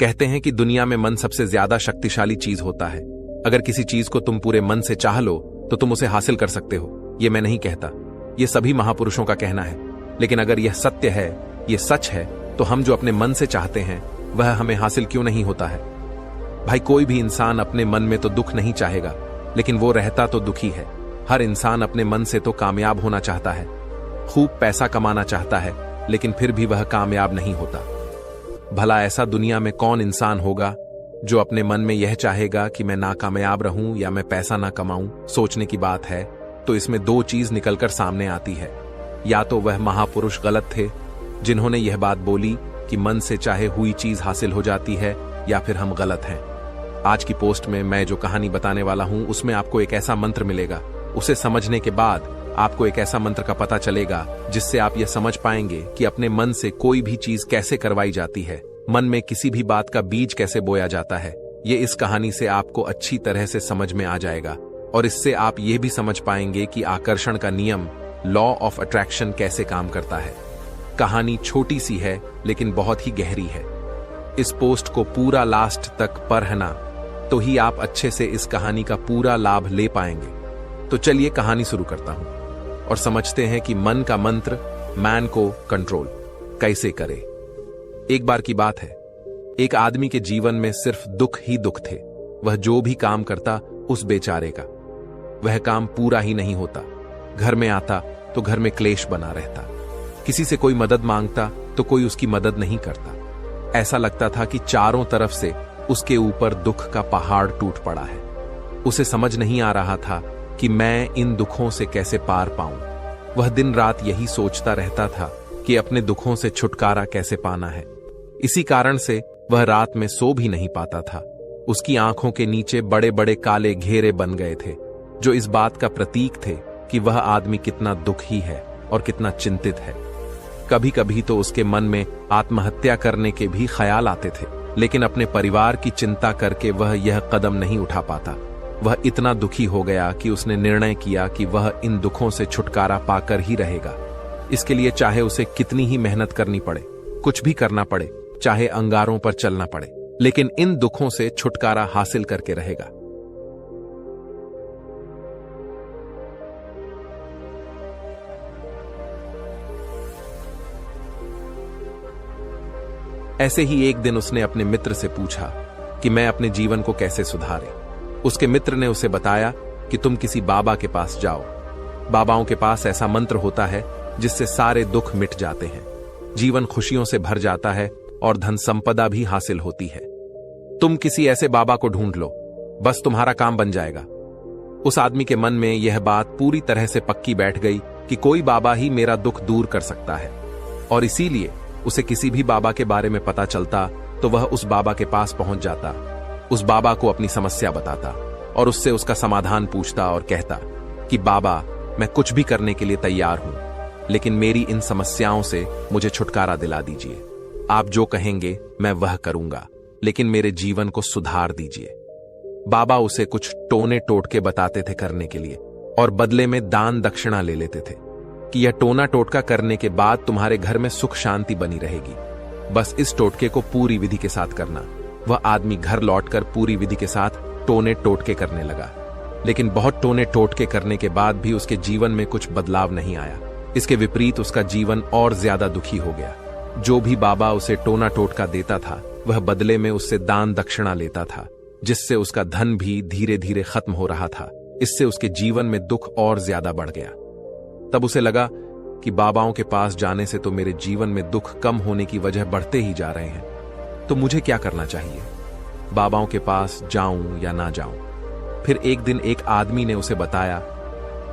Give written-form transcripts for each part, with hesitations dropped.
कहते हैं कि दुनिया में मन सबसे ज्यादा शक्तिशाली चीज होता है। अगर किसी चीज को तुम पूरे मन से चाह लो तो तुम उसे हासिल कर सकते हो। ये मैं नहीं कहता, ये सभी महापुरुषों का कहना है। लेकिन अगर यह सत्य है, ये सच है, तो हम जो अपने मन से चाहते हैं वह हमें हासिल क्यों नहीं होता है? भाई, कोई भी इंसान अपने मन में तो दुख नहीं चाहेगा, लेकिन वो रहता तो दुखी है। हर इंसान अपने मन से तो कामयाब होना चाहता है, खूब पैसा कमाना चाहता है, लेकिन फिर भी वह कामयाब नहीं होता। भला ऐसा दुनिया में कौन इंसान होगा जो अपने मन में यह चाहेगा कि मैं नाकामयाब रहूं या मैं पैसा ना कमाऊं? सोचने की बात है तो इसमें दो चीज निकलकर सामने आती है। या तो वह महापुरुष गलत थे जिन्होंने यह बात बोली कि मन से चाहे हुई चीज हासिल हो जाती है, या फिर हम गलत हैं। आज की पोस्ट में मैं जो कहानी बताने वाला हूं उसमें आपको एक ऐसा मंत्र मिलेगा। उसे समझने के बाद आपको एक ऐसा मंत्र का पता चलेगा जिससे आप यह समझ पाएंगे कि अपने मन से कोई भी चीज कैसे करवाई जाती है, मन में किसी भी बात का बीज कैसे बोया जाता है। ये इस कहानी से आपको अच्छी तरह से समझ में आ जाएगा और इससे आप ये भी समझ पाएंगे कि आकर्षण का नियम, लॉ ऑफ अट्रैक्शन, कैसे काम करता है। कहानी छोटी सी है लेकिन बहुत ही गहरी है। इस पोस्ट को पूरा लास्ट तक पढ़ना तो ही आप अच्छे से इस कहानी का पूरा लाभ ले पाएंगे। तो चलिए कहानी शुरू करता हूं और समझते हैं कि मन का मंत्र, मैन को कंट्रोल कैसे करे। एक बार की बात है, एक आदमी के जीवन में सिर्फ दुख ही दुख थे। वह जो भी काम करता उस बेचारे का वह काम पूरा ही नहीं होता। घर में आता तो घर में क्लेश बना रहता, किसी से कोई मदद मांगता तो कोई उसकी मदद नहीं करता। ऐसा लगता था कि चारों तरफ से उसके ऊपर दुख का पहाड़ टूट पड़ा है। उसे समझ नहीं आ रहा था कि मैं इन दुखों से कैसे पार पाऊं। वह दिन रात यही सोचता रहता था कि अपने दुखों से छुटकारा कैसे पाना है। इसी कारण से वह रात में सो भी नहीं पाता था। उसकी आंखों के नीचे बड़े बड़े काले घेरे बन गए थे, जो इस बात का प्रतीक थे कि वह आदमी कितना दुखी है और कितना चिंतित है। कभी कभी तो उसके मन में आत्महत्या करने के भी ख्याल आते थे, लेकिन अपने परिवार की चिंता करके वह यह कदम नहीं उठा पाता। वह इतना दुखी हो गया कि उसने निर्णय किया कि वह इन दुखों से छुटकारा पाकर ही रहेगा। इसके लिए चाहे उसे कितनी ही मेहनत करनी पड़े, कुछ भी करना पड़े, चाहे अंगारों पर चलना पड़े, लेकिन इन दुखों से छुटकारा हासिल करके रहेगा। ऐसे ही एक दिन उसने अपने मित्र से पूछा कि मैं अपने जीवन को कैसे सुधारे। उसके मित्र ने उसे बताया कि तुम किसी बाबा के पास जाओ। बाबाओं के पास ऐसा मंत्र होता है जिससे सारे दुख मिट जाते हैं, जीवन खुशियों से भर जाता है और धन संपदा भी हासिल होती है। तुम किसी ऐसे बाबा को ढूंढ लो, बस तुम्हारा काम बन जाएगा। उस आदमी के मन में यह बात पूरी तरह से पक्की बैठ गई कि कोई बाबा ही मेरा दुख दूर कर सकता है, और इसीलिए उसे किसी भी बाबा के बारे में पता चलता तो वह उस बाबा के पास पहुंच जाता, उस बाबा को अपनी समस्या बताता और उससे उसका समाधान पूछता और कहता कि बाबा, मैं कुछ भी करने के लिए तैयार हूं, लेकिन मेरी इन समस्याओं से मुझे छुटकारा दिला दीजिए। आप जो कहेंगे मैं वह करूंगा, लेकिन मेरे जीवन को सुधार दीजिए। बाबा उसे कुछ टोने टोटके बताते थे करने के लिए, और बदले में दान दक्षिणा ले लेते थे कि यह टोना टोटका करने के बाद तुम्हारे घर में सुख शांति बनी रहेगी। बस इस टोटके को पूरी विधि के साथ करना। वह आदमी घर लौटकर पूरी विधि के साथ टोने टोटके करने लगा, लेकिन बहुत टोने टोटके करने के बाद भी उसके जीवन में कुछ बदलाव नहीं आया। इसके विपरीत उसका जीवन और ज्यादा दुखी हो गया। जो भी बाबा उसे टोना टोटका देता था वह बदले में उससे दान दक्षिणा लेता था, जिससे उसका धन भी धीरे धीरे खत्म हो रहा था। इससे उसके जीवन में दुख और ज्यादा बढ़ गया। तब उसे लगा कि बाबाओं के पास जाने से तो मेरे जीवन में दुख कम होने की वजह बढ़ते ही जा रहे हैं, तो मुझे क्या करना चाहिए? बाबाओं के पास जाऊं या ना जाऊं? फिर एक दिन एक आदमी ने उसे बताया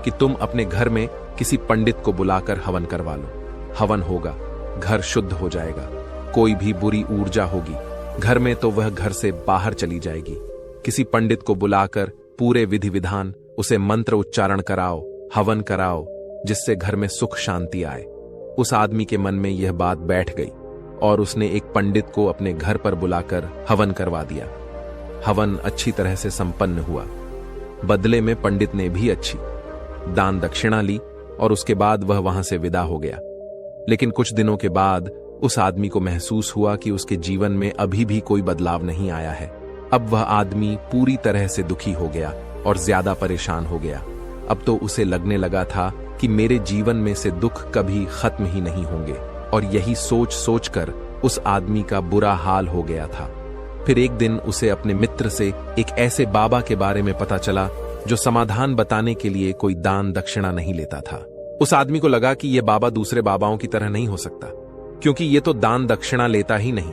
कि तुम अपने घर में किसी पंडित को बुलाकर हवन करवा लो। हवन होगा, घर शुद्ध हो जाएगा, कोई भी बुरी ऊर्जा होगी घर में तो वह घर से बाहर चली जाएगी। किसी पंडित को बुलाकर पूरे विधि विधान उसे मंत्र उच्चारण कराओ, हवन कराओ, जिससे घर में सुख शांति आए। उस आदमी के मन में यह बात बैठ गई और उसने एक पंडित को अपने घर पर बुलाकर हवन करवा दिया। हवन अच्छी तरह से संपन्न हुआ। बदले में पंडित ने भी अच्छी दान दक्षिणा ली और उसके बाद वह वहां से विदा हो गया। लेकिन कुछ दिनों के बाद उस आदमी को महसूस हुआ कि उसके जीवन में अभी भी कोई बदलाव नहीं आया है। अब वह आदमी पूरी तरह से दुखी हो गया और ज्यादा परेशान हो गया। अब तो उसे लगने लगा था कि मेरे जीवन में से दुख कभी खत्म ही नहीं होंगे, और यही सोच सोचकर उस आदमी का बुरा हाल हो गया था। फिर एक दिन उसे अपने मित्र से एक ऐसे बाबा के बारे में पता चला जो समाधान बताने के लिए कोई दान दक्षिणा नहीं लेता था। उस आदमी को लगा कि यह बाबा दूसरे बाबाओं की तरह नहीं हो सकता, क्योंकि ये तो दान दक्षिणा लेता ही नहीं,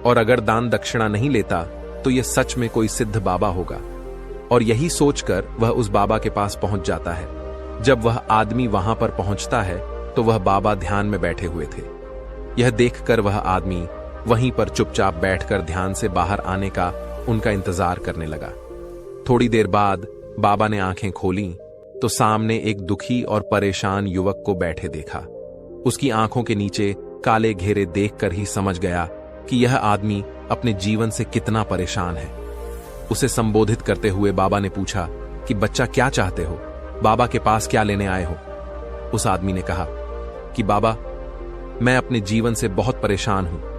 और अगर दान दक्षिणा नहीं लेता तो यह सच में कोई सिद्ध बाबा होगा। और यही सोचकर वह उस बाबा के पास पहुंच जाता है। जब वह आदमी वहां पर पहुंचता है तो वह बाबा ध्यान में बैठे हुए थे। यह देखकर वह आदमी वहीं पर चुपचाप बैठकर ध्यान से बाहर आने का उनका इंतजार करने लगा। थोड़ी देर बाद बाबा ने आंखें खोली तो सामने एक दुखी और परेशान युवक को बैठे देखा। उसकी आंखों के नीचे काले घेरे देखकर ही समझ गया कि यह आदमी अपने जीवन से कितना परेशान है। उसे संबोधित करते हुए बाबा ने पूछा कि बच्चा, क्या चाहते हो? बाबा के पास क्या लेने आए हो? उस आदमी ने कहा कि बाबा, मैं अपने जीवन से बहुत परेशान हूं।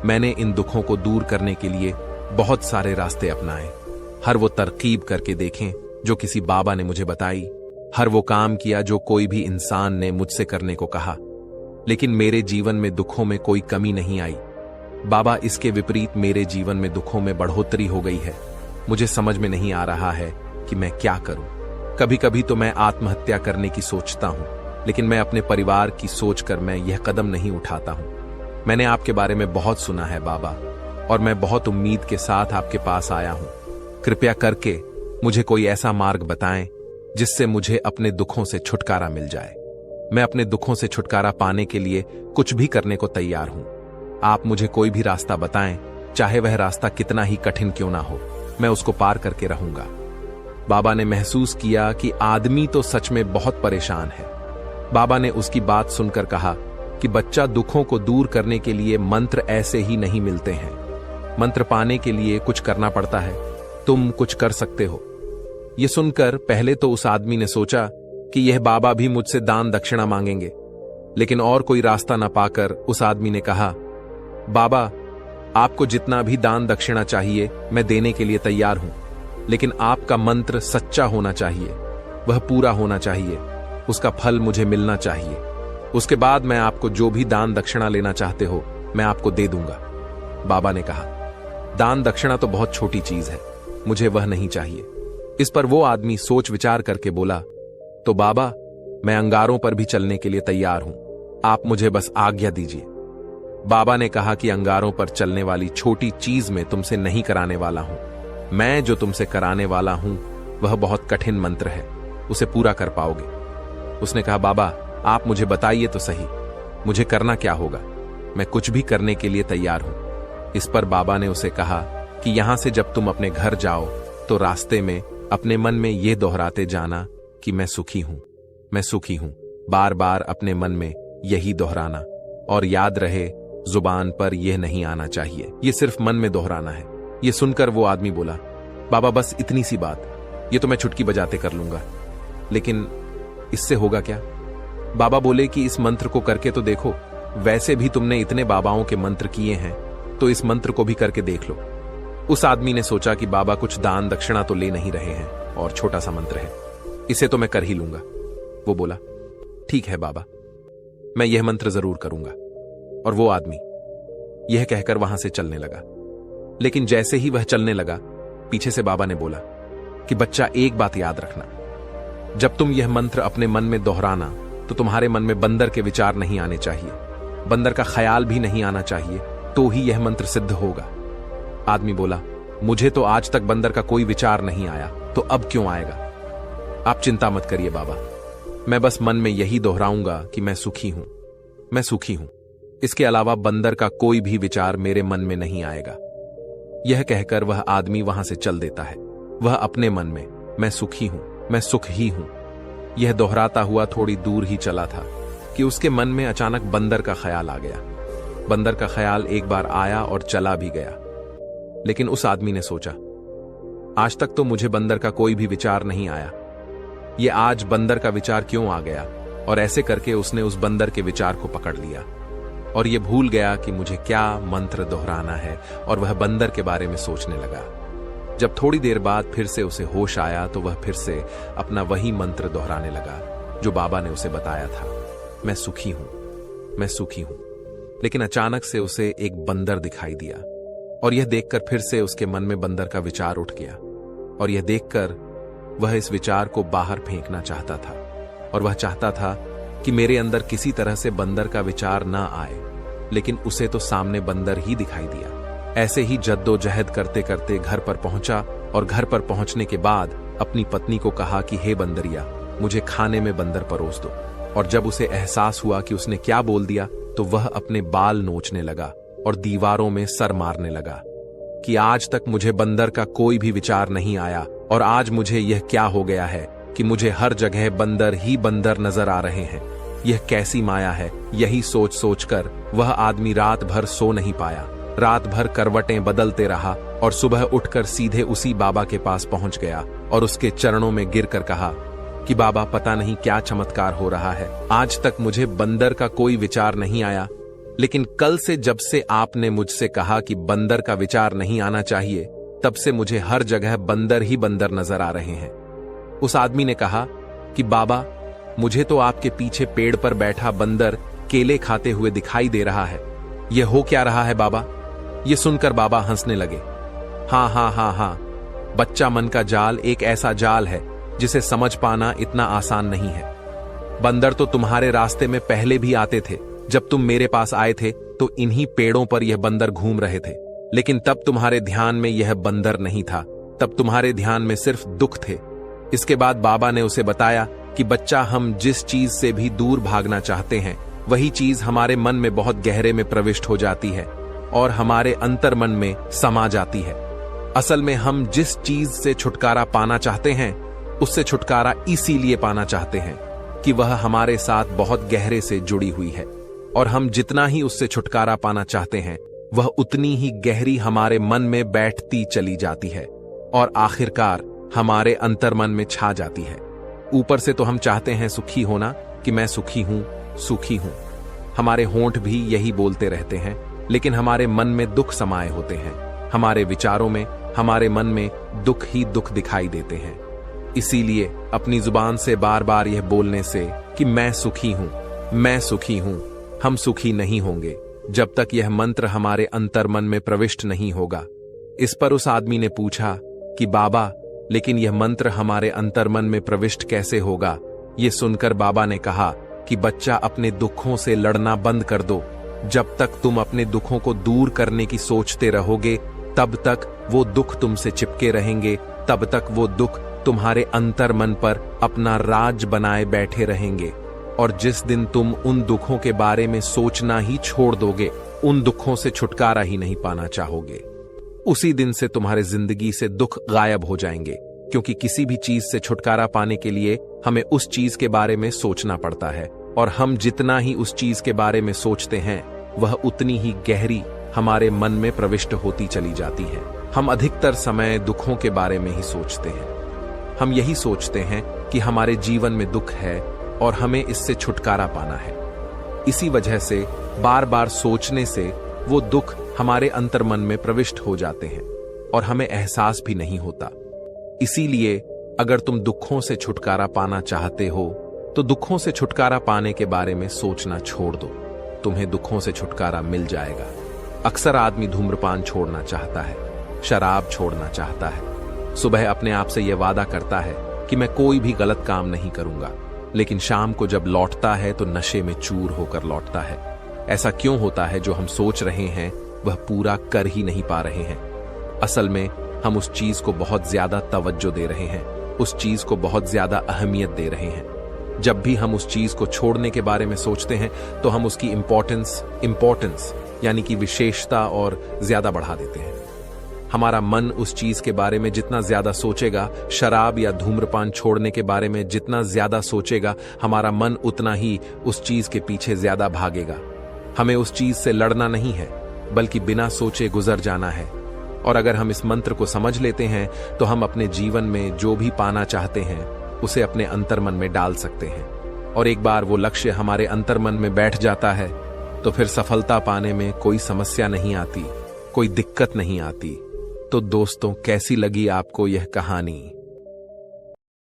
मैंने इन दुखों को दूर करने के लिए बहुत सारे रास्ते अपनाए, हर वो तरकीब करके देखें जो किसी बाबा ने मुझे बताई, हर वो काम किया जो कोई भी इंसान ने मुझसे करने को कहा, लेकिन मेरे जीवन में दुखों में कोई कमी नहीं आई। बाबा, इसके विपरीत मेरे जीवन में दुखों में बढ़ोतरी हो गई है। मुझे समझ में नहीं आ रहा है कि मैं क्या करूं। कभी कभी तो मैं आत्महत्या करने की सोचता हूं, लेकिन मैं अपने परिवार की सोचकर मैं यह कदम नहीं उठाता हूं। मैंने आपके बारे में बहुत सुना है बाबा, और मैं बहुत उम्मीद के साथ आपके पास आया हूं। कृपया करके मुझे कोई ऐसा मार्ग बताएं जिससे मुझे अपने दुखों से छुटकारा मिल जाए। मैं अपने दुखों से छुटकारा पाने के लिए कुछ भी करने को तैयार हूं। आप मुझे कोई भी रास्ता बताएं, चाहे वह रास्ता कितना ही कठिन क्यों ना हो, मैं उसको पार करके रहूंगा। बाबा ने महसूस किया कि आदमी तो सच में बहुत परेशान है। बाबा ने उसकी बात सुनकर कहा कि बच्चा, दुखों को दूर करने के लिए मंत्र ऐसे ही नहीं मिलते हैं। मंत्र पाने के लिए कुछ करना पड़ता है। तुम कुछ कर सकते हो। यह सुनकर पहले तो उस आदमी ने सोचा कि यह बाबा भी मुझसे दान दक्षिणा मांगेंगे, लेकिन और कोई रास्ता न पाकर उस आदमी ने कहा, बाबा, आपको जितना भी दान दक्षिणा चाहिए मैं देने के लिए तैयार हूं, लेकिन आपका मंत्र सच्चा होना चाहिए, वह पूरा होना चाहिए, उसका फल मुझे मिलना चाहिए। उसके बाद मैं आपको जो भी दान दक्षिणा लेना चाहते हो मैं आपको दे दूंगा। बाबा ने कहा, दान दक्षिणा तो बहुत छोटी चीज है, मुझे वह नहीं चाहिए। इस पर वो आदमी सोच विचार करके बोला, तो बाबा, मैं अंगारों पर भी चलने के लिए तैयार हूं, आप मुझे बस आज्ञा दीजिए। बाबा ने कहा कि अंगारों पर चलने वाली छोटी चीज में तुमसे नहीं कराने वाला हूं। मैं जो तुमसे कराने वाला हूं वह बहुत कठिन मंत्र है, उसे पूरा कर पाओगे। उसने कहा, बाबा, आप मुझे बताइए तो सही, मुझे करना क्या होगा? मैं कुछ भी करने के लिए तैयार हूं। इस पर बाबा ने उसे कहा कि यहां से जब तुम अपने घर जाओ तो रास्ते में अपने मन में यह दोहराते जाना कि मैं सुखी हूं, मैं सुखी हूं। बार बार अपने मन में यही दोहराना, और याद रहे जुबान पर यह नहीं आना चाहिए, यह सिर्फ मन में दोहराना है। यह सुनकर वो आदमी बोला, बाबा, बस इतनी सी बात, यह तो मैं चुटकी बजाते कर लूंगा, लेकिन इससे होगा क्या? बाबा बोले कि इस मंत्र को करके तो देखो, वैसे भी तुमने इतने बाबाओं के मंत्र किए हैं, तो इस मंत्र को भी करके देख लो। उस आदमी ने सोचा कि बाबा कुछ दान दक्षिणा तो ले नहीं रहे हैं और छोटा सा मंत्र है, इसे तो मैं कर ही लूंगा। वो बोला, ठीक है बाबा, मैं यह मंत्र जरूर करूंगा। और वो आदमी यह कहकर वहां से चलने लगा। लेकिन जैसे ही वह चलने लगा, पीछे से बाबा ने बोला कि बच्चा, एक बात याद रखना, जब तुम यह मंत्र अपने मन में दोहराना तो तुम्हारे मन में बंदर के विचार नहीं आने चाहिए, बंदर का ख्याल भी नहीं आना चाहिए, तो ही यह मंत्र सिद्ध होगा। आदमी बोला, मुझे तो आज तक बंदर का कोई विचार नहीं आया, तो अब क्यों आएगा? आप चिंता मत करिए बाबा, मैं बस मन में यही दोहराऊंगा कि मैं सुखी हूं, मैं सुखी हूं। इसके अलावा बंदर का कोई भी विचार मेरे मन में नहीं आएगा। यह कहकर वह आदमी वहां से चल देता है। वह अपने मन में मैं सुखी हूं, मैं सुख ही हूं, यह दोहराता हुआ थोड़ी दूर ही चला था कि उसके मन में अचानक बंदर का ख्याल आ गया। बंदर का ख्याल एक बार आया और चला भी गया। लेकिन उस आदमी ने सोचा, आज तक तो मुझे बंदर का कोई भी विचार नहीं आया, ये आज बंदर का विचार क्यों आ गया? और ऐसे करके उसने उस बंदर के विचार को पकड़ लिया। और ये भूल गया कि मुझे क्या मंत्र दोहराना है और वह बंदर के बारे में सोचने लगा। जब थोड़ी देर बाद फिर से उसे होश आया तो वह फिर से अपना वही मंत्र दोहराने लगा जो बाबा ने उसे बताया था, मैं सुखी हूं, मैं सुखी हूं। लेकिन अचानक से उसे एक बंदर दिखाई दिया और यह देखकर फिर से उसके मन में बंदर का विचार उठ गया और यह देखकर वह इस विचार को बाहर फेंकना चाहता था और वह चाहता था कि मेरे अंदर किसी तरह से बंदर का विचार ना आए, लेकिन उसे तो सामने बंदर ही दिखाई दिया। ऐसे ही जद्दोजहद करते करते घर पर पहुंचा और घर पर पहुंचने के बाद अपनी पत्नी को कहा कि हे बंदरिया, मुझे खाने में बंदर परोस दो। और जब उसे एहसास हुआ कि उसने क्या बोल दिया तो वह अपने बाल नोचने लगा और दीवारों में सर मारने लगा कि आज तक मुझे बंदर का कोई भी विचार नहीं आया और आज मुझे यह क्या हो गया है कि मुझे हर जगह बंदर ही बंदर नजर आ रहे हैं। यह कैसी माया है। यही सोच सोचकर वह आदमी रात भर सो नहीं पाया। रात भर करवटें बदलते रहा और सुबह उठकर सीधे उसी बाबा के पास पहुंच गया और उसके चरणों में गिरकर कहा कि बाबा, पता नहीं क्या चमत्कार हो रहा है। आज तक मुझे बंदर का कोई विचार नहीं आया, लेकिन कल से जब से आपने मुझसे कहा कि बंदर का विचार नहीं आना चाहिए, तब से मुझे हर जगह बंदर ही बंदर नजर आ रहे हैं। उस आदमी ने कहा कि बाबा, मुझे तो आपके पीछे पेड़ पर बैठा बंदर केले खाते हुए दिखाई दे रहा है। यह हो क्या रहा है बाबा? ये सुनकर बाबा हंसने लगे। हाँ हाँ हाँ हाँ, बच्चा मन का जाल एक ऐसा जाल है जिसे समझ पाना इतना आसान नहीं है। बंदर तो तुम्हारे रास्ते में पहले भी आते थे। जब तुम मेरे पास आए थे तो इन्हीं पेड़ों पर यह बंदर घूम रहे थे, लेकिन तब तुम्हारे ध्यान में यह बंदर नहीं था, तब तुम्हारे ध्यान में सिर्फ दुख थे। इसके बाद बाबा ने उसे बताया कि बच्चा, हम जिस चीज से भी दूर भागना चाहते हैं वही चीज हमारे मन में बहुत गहरे में प्रविष्ट हो जाती है और हमारे अंतर मन में समा जाती है। असल में हम जिस चीज से छुटकारा पाना चाहते हैं उससे छुटकारा इसीलिए पाना चाहते हैं कि वह हमारे साथ बहुत गहरे से जुड़ी हुई है, और हम जितना ही उससे छुटकारा पाना चाहते हैं वह उतनी ही गहरी हमारे मन में बैठती चली जाती है और आखिरकार हमारे अंतर मन में छा जाती है। ऊपर से तो हम चाहते हैं सुखी होना कि मैं सुखी हूं, सुखी हूं। हमारे होंठ भी यही बोलते रहते हैं, लेकिन हमारे मन में दुख समाये होते हैं। हमारे विचारों में, हमारे मन में दुख ही दुख दिखाई देते हैं। इसीलिए अपनी जुबान से बार बार यह बोलने से कि मैं सुखी हूं, मैं सुखी हूं, हम सुखी नहीं होंगे जब तक यह मंत्र हमारे अंतर मन में प्रविष्ट नहीं होगा। इस पर उस आदमी ने पूछा कि बाबा, लेकिन यह मंत्र हमारे अंतर मन में प्रविष्ट कैसे होगा? ये सुनकर बाबा ने कहा कि बच्चा, अपने दुखों से लड़ना बंद कर दो। जब तक तुम अपने दुखों को दूर करने की सोचते रहोगे तब तक वो दुख तुमसे चिपके रहेंगे, तब तक वो दुख तुम्हारे अंतर मन पर अपना राज बनाए बैठे रहेंगे। और जिस दिन तुम उन दुखों के बारे में सोचना ही छोड़ दोगे, उन दुखों से छुटकारा ही नहीं पाना चाहोगे, उसी दिन से तुम्हारे जिंदगी से दुख गायब हो जाएंगे। क्योंकि किसी भी चीज से छुटकारा पाने के लिए हमें उस चीज के बारे में सोचना पड़ता है, और हम जितना ही उस चीज के बारे में सोचते हैं वह उतनी ही गहरी हमारे मन में प्रविष्ट होती चली जाती है। हम अधिकतर समय दुखों के बारे में ही सोचते हैं। हम यही सोचते हैं कि हमारे जीवन में दुख है और हमें इससे छुटकारा पाना है। इसी वजह से बार बार सोचने से वो दुख हमारे अंतर मन में प्रविष्ट हो जाते हैं और हमें एहसास भी नहीं होता। इसीलिए अगर तुम दुखों से छुटकारा पाना चाहते हो तो दुखों से छुटकारा पाने के बारे में सोचना छोड़ दो, तुम्हें दुखों से छुटकारा मिल जाएगा। अक्सर आदमी धूम्रपान छोड़ना चाहता है, शराब छोड़ना चाहता है, सुबह अपने आप से यह वादा करता है कि मैं कोई भी गलत काम नहीं करूंगा, लेकिन शाम को जब लौटता है तो नशे में चूर होकर लौटता है। ऐसा क्यों होता है? जो हम सोच रहे हैं वह पूरा कर ही नहीं पा रहे हैं। असल में हम उस चीज को बहुत ज्यादा तवज्जो दे रहे हैं, उस चीज को बहुत ज्यादा अहमियत दे रहे हैं। जब भी हम उस चीज को छोड़ने के बारे में सोचते हैं तो हम उसकी इंपॉर्टेंस यानी कि विशेषता और ज्यादा बढ़ा देते हैं। हमारा मन उस चीज के बारे में जितना ज्यादा सोचेगा, शराब या धूम्रपान छोड़ने के बारे में जितना ज्यादा सोचेगा, हमारा मन उतना ही उस चीज के पीछे ज्यादा भागेगा। हमें उस चीज से लड़ना नहीं है, बल्कि बिना सोचे गुजर जाना है। और अगर हम इस मंत्र को समझ लेते हैं तो हम अपने जीवन में जो भी पाना चाहते हैं उसे अपने अंतर्मन में डाल सकते हैं। और एक बार वो लक्ष्य हमारे अंतर्मन में बैठ जाता है तो फिर सफलता पाने में कोई समस्या नहीं आती, कोई दिक्कत नहीं आती। तो दोस्तों, कैसी लगी आपको यह कहानी?